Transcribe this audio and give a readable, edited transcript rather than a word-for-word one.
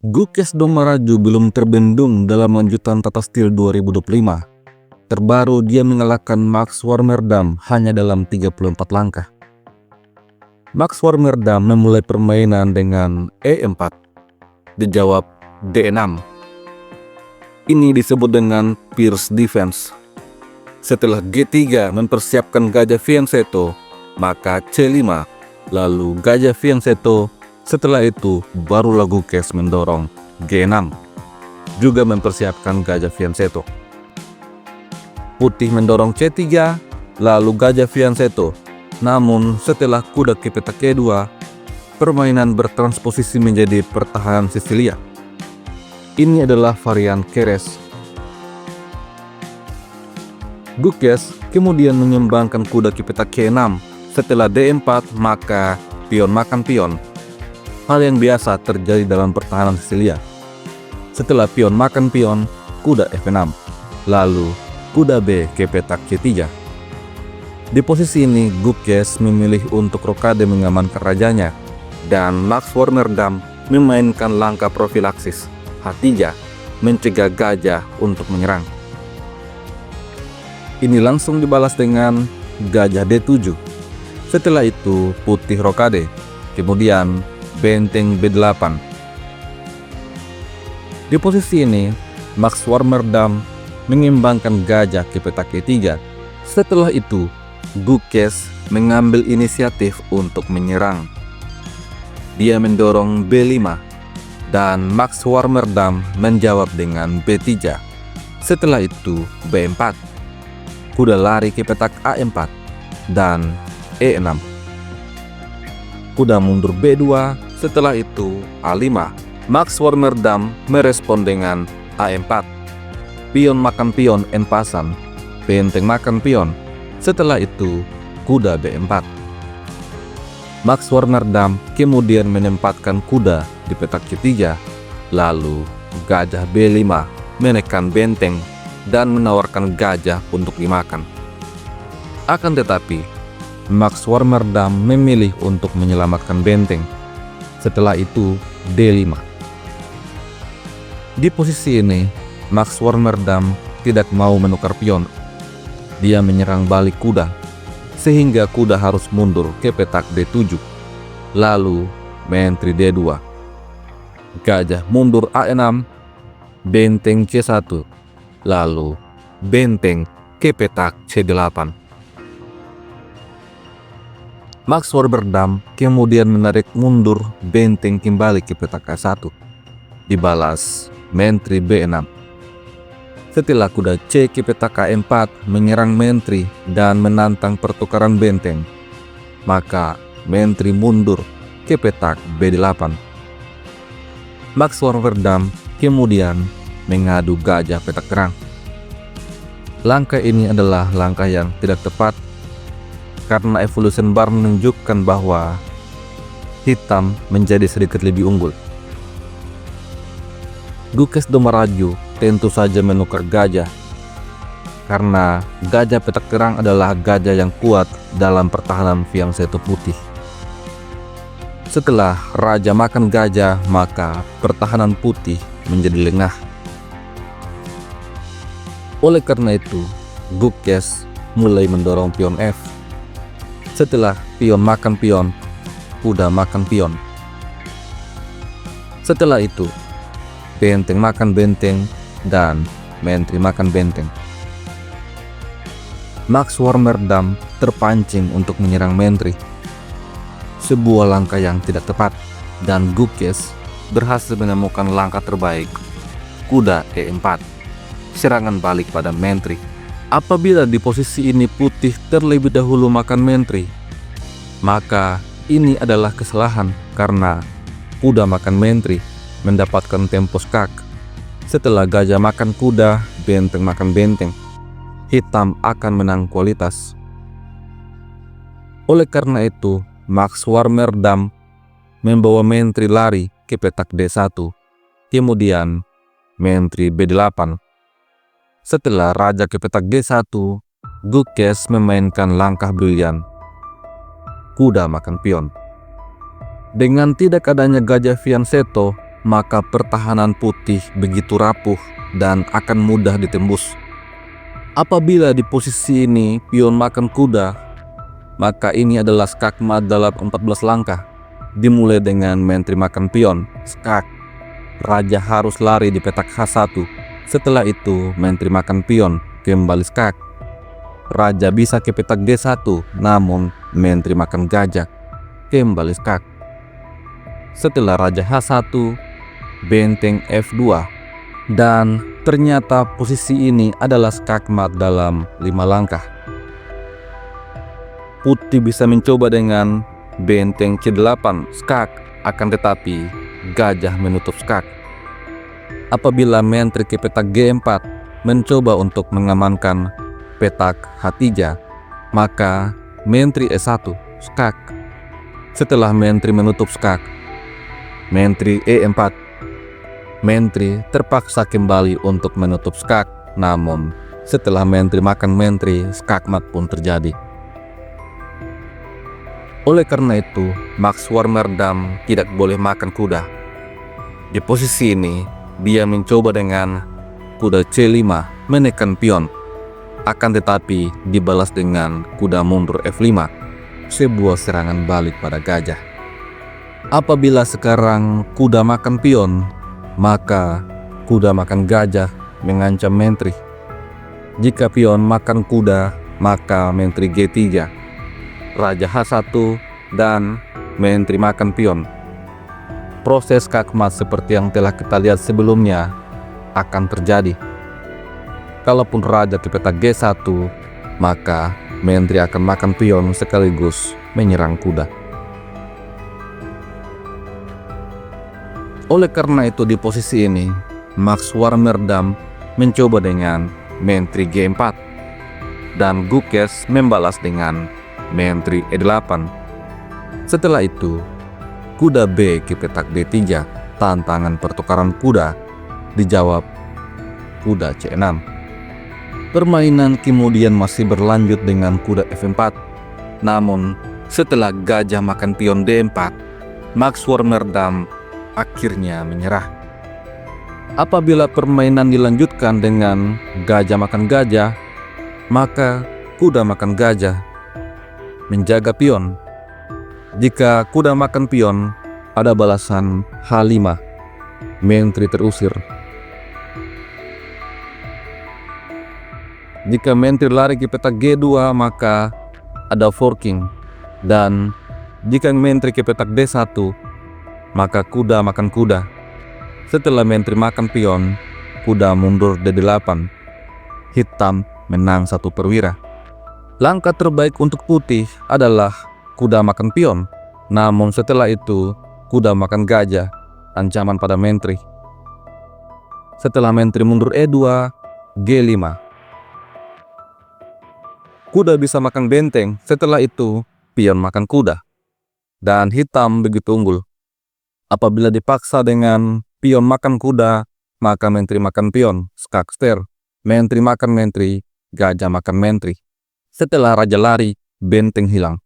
Gukes Domaraju belum terbendung dalam lanjutan Tata Steel 2025. Terbaru dia mengalahkan Max Warmerdam hanya dalam 34 langkah. Max Warmerdam memulai permainan dengan E4. Dijawab D6. Ini disebut dengan Pierce Defense. Setelah G3 mempersiapkan gajah fianchetto, maka C5, lalu gajah fianchetto. Setelah itu barulah Gukes mendorong G6, juga mempersiapkan gajah fianchetto. Putih mendorong C3, lalu gajah fianchetto. Namun setelah kuda ke petak E2, permainan bertransposisi menjadi pertahanan Sisilia. Ini adalah varian keres. Gukes kemudian mengembangkan kuda ke petak K6. Setelah D4, maka pion makan pion. Hal yang biasa terjadi dalam pertahanan Sisilia. Setelah pion makan pion, kuda F6. Lalu kuda B ke petak C3. Di posisi ini, Gukes memilih untuk rokade mengamankan rajanya, dan Max Warmerdam memainkan langkah profilaksis H3, mencegah gajah untuk menyerang. Ini langsung dibalas dengan gajah D7. Setelah itu putih rokade, kemudian benteng B8. Di posisi ini, Max Warmerdam mengembangkan gajah ke petak E3. Setelah itu, Gukes mengambil inisiatif untuk menyerang. Dia mendorong B5 dan Max Warmerdam menjawab dengan B3. Setelah itu B4. Kuda lari ke petak A4 dan E6. Kuda mundur B2. Setelah itu A5. Max Warmerdam merespon dengan A4. Pion makan pion en pasan. Benteng makan pion. Setelah itu kuda B4. Max Warmerdam kemudian menempatkan kuda di petak C3. Lalu gajah B5 menekan benteng dan menawarkan gajah untuk dimakan. Akan tetapi Max Warmerdam memilih untuk menyelamatkan benteng. Setelah itu D5. Di posisi ini, Max Warmerdam tidak mau menukar pion. Dia menyerang balik kuda, sehingga kuda harus mundur ke petak D7. Lalu menteri D2. Gajah mundur A6, benteng C1, lalu benteng ke petak C8. Max Warmerdam kemudian menarik mundur benteng kembali ke petak A1. Dibalas menteri B6. Setelah kuda C ke petak A4 menyerang menteri dan menantang pertukaran benteng, maka menteri mundur ke petak B8. Max Warmerdam kemudian mengadu gajah petak terang. Langkah ini adalah langkah yang tidak tepat karena evolution bar menunjukkan bahwa hitam menjadi sedikit lebih unggul. Gukes Domaraju tentu saja menukar gajah karena gajah petak terang adalah gajah yang kuat dalam pertahanan fianchetto putih. Setelah raja makan gajah, maka pertahanan putih menjadi lengah. Oleh karena itu, Gukes mulai mendorong pion F. Setelah pion makan pion, kuda makan pion. Setelah itu, benteng makan benteng dan menteri makan benteng. Max Warmerdam terpancing untuk menyerang menteri. Sebuah langkah yang tidak tepat, dan Gukes berhasil menemukan langkah terbaik, kuda E4. Serangan balik pada menteri. Apabila di posisi ini putih terlebih dahulu makan menteri, maka ini adalah kesalahan karena kuda makan menteri mendapatkan tempo skak. Setelah gajah makan kuda, benteng makan benteng, hitam akan menang kualitas. Oleh karena itu, Max Warmerdam membawa menteri lari ke petak D1, kemudian menteri B8. Setelah raja ke petak G1, Gukes memainkan langkah brilian, kuda makan pion. Dengan tidak adanya gajah fianchetto, maka pertahanan putih begitu rapuh dan akan mudah ditembus. Apabila di posisi ini pion makan kuda, maka ini adalah skakmat dalam 14 langkah. Dimulai dengan menteri makan pion, skak. Raja harus lari di petak H1. Setelah itu menteri makan pion, kembali skak. Raja bisa ke petak D1, namun menteri makan gajah, kembali skak. Setelah raja H1, benteng F2. Dan ternyata posisi ini adalah skakmat dalam 5 langkah. Putih bisa mencoba dengan benteng C8 skak, akan tetapi gajah menutup skak. Apabila menteri ke petak G4 mencoba untuk mengamankan petak H3, maka menteri E1 skak. Setelah menteri menutup skak, menteri E4. Menteri terpaksa kembali untuk menutup skak, namun setelah menteri makan menteri, skakmat pun terjadi. Oleh karena itu, Max Warmerdam tidak boleh makan kuda. Di posisi ini, dia mencoba dengan kuda C5 menekan pion. Akan tetapi dibalas dengan kuda mundur F5, sebuah serangan balik pada gajah. Apabila sekarang kuda makan pion, maka kuda makan gajah mengancam menteri. Jika pion makan kuda, maka menteri G3, raja H1, dan menteri makan pion. Proses skakmat seperti yang telah kita lihat sebelumnya akan terjadi. Kalaupun raja ke petak G1, maka menteri akan makan pion sekaligus menyerang kuda. Oleh karena itu di posisi ini, Max Warmerdam mencoba dengan menteri G4 dan Gukes membalas dengan menteri E8. Setelah itu, kuda B ke petak D3, tantangan pertukaran kuda, dijawab kuda C6. Permainan kemudian masih berlanjut dengan kuda F4. Namun, setelah gajah makan pion D4, Max Warmerdam akhirnya menyerah. Apabila permainan dilanjutkan dengan gajah makan gajah, maka kuda makan gajah menjaga pion. Jika kuda makan pion, ada balasan H5, menteri terusir. Jika menteri lari ke petak G2, maka ada forking. Dan jika menteri ke petak D1, maka kuda makan kuda. Setelah menteri makan pion, kuda mundur D8. Hitam menang 1 perwira. Langkah terbaik untuk putih adalah kuda makan pion. Namun setelah itu, kuda makan gajah, ancaman pada menteri. Setelah menteri mundur E2, G5. Kuda bisa makan benteng, setelah itu pion makan kuda. Dan hitam begitu unggul. Apabila dipaksa dengan pion makan kuda, maka menteri makan pion, skak ster. Menteri makan menteri, gajah makan menteri. Setelah raja lari, benteng hilang.